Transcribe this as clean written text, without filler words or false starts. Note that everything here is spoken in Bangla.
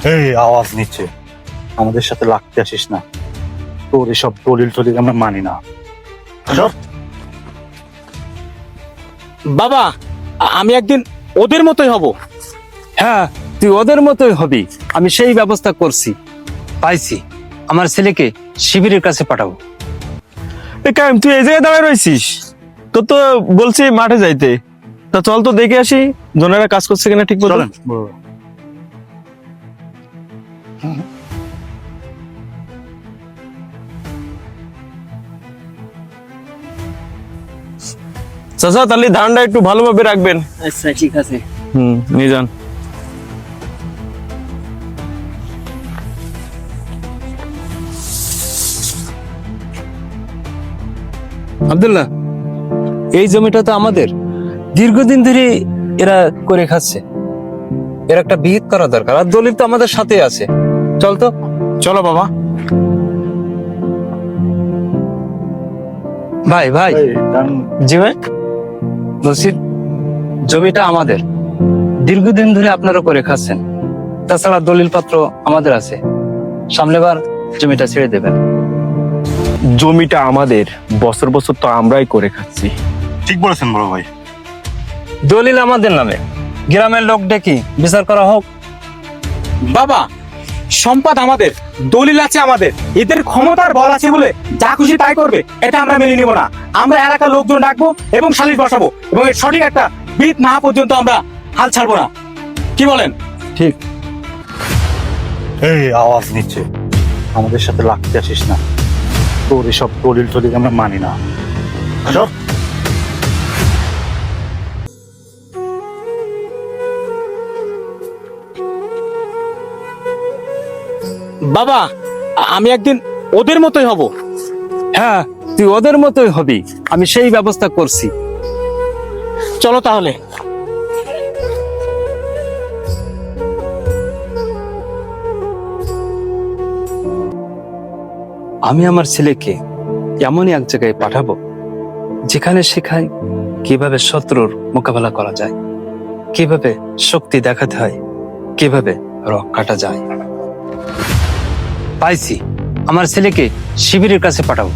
এই আওয়াজ নিচ্ছে, আমাদের সাথে লাগতে আসিস না। তোর এসব দলিল টলিল আমরা মানি না। সর। বাবা, আমি একদিন ওদের মতোই হব। হ্যাঁ, তুই ওদের মতোই হবি। আমি সেই ব্যবস্থা করছি, পাইছি। আমার ছেলেকে শিবিরের কাছে পাঠাবো। কায়েম, তুই এই জায়গায় দাঁড়ায় রয়েছিস? তোর তো বলছি মাঠে যাইতে। তা চল তো দেখে আসি জনেরা কাজ করছে কিনা ঠিক মতো। চলেন বড় ভাই। চাচা, তাহলে ধানটা একটু ভালোভাবে রাখবেন। আচ্ছা, ঠিক আছে। নিয়ে যান। আব্দুল্লাহ, এই জমিটা তো আমাদের। দীর্ঘদিন ধরে এরা করে খাচ্ছে। এর একটা বিহিত করা দরকার। আর দলিল তো আমাদের সাথে আছে। চল তো। চলো বাবা। ভাই ভাই, এই, ডান- জি ভাই, বলছি জমিটা আমাদের। দীর্ঘদিন ধরে আপনারা করে খাচ্ছেন। তাছাড়া দলিল পত্র আমাদের আছে। সামনেবার জমিটা ছেড়ে দেবেন। জমিটা আমাদের, বছর বছর তো আমরাই করে খাচ্ছি। ঠিক বলেছেন বড় ভাই। দলিল আমাদের নামে। গ্রামের লোক ডেকে বিচার করা হোক। বাবা, সম্পদ আমাদের, দলিল আছে আমাদের। এদের ক্ষমতার বল আছে বলে যা খুশি তাই করবে, এটা আমরা মেনে নিব না। আমরা এলাকার লোকজন ডাকবো এবং সালিশ বসাবো, এবং এর সঠিক একটা বিধ না পর্যন্ত আমরা হাল ছাড়বো না। কি বলেন? ঠিক। এই আওয়াজ নিচ্ছে, আমাদের সাথে লাগতে আসিস না। তোর এসব দলিল টলিল আমরা মানি না। সর। বাবা, আমি একদিন ওদের মতোই হব। হ্যাঁ, তুই ওদের মতোই হবি। আমি সেই ব্যবস্থা করছি। চলো তাহলে। আমি আমার ছেলেকে এমনই এক জায়গায় পাঠাবো যেখানে শেখায় কিভাবে শত্রুর মোকাবেলা করা যায়, কিভাবে শক্তি দেখাতে হয়, কিভাবে রক কাটা যায়। পাইছি। আমার ছেলেকে শিবিরের কাছে পাঠাবো।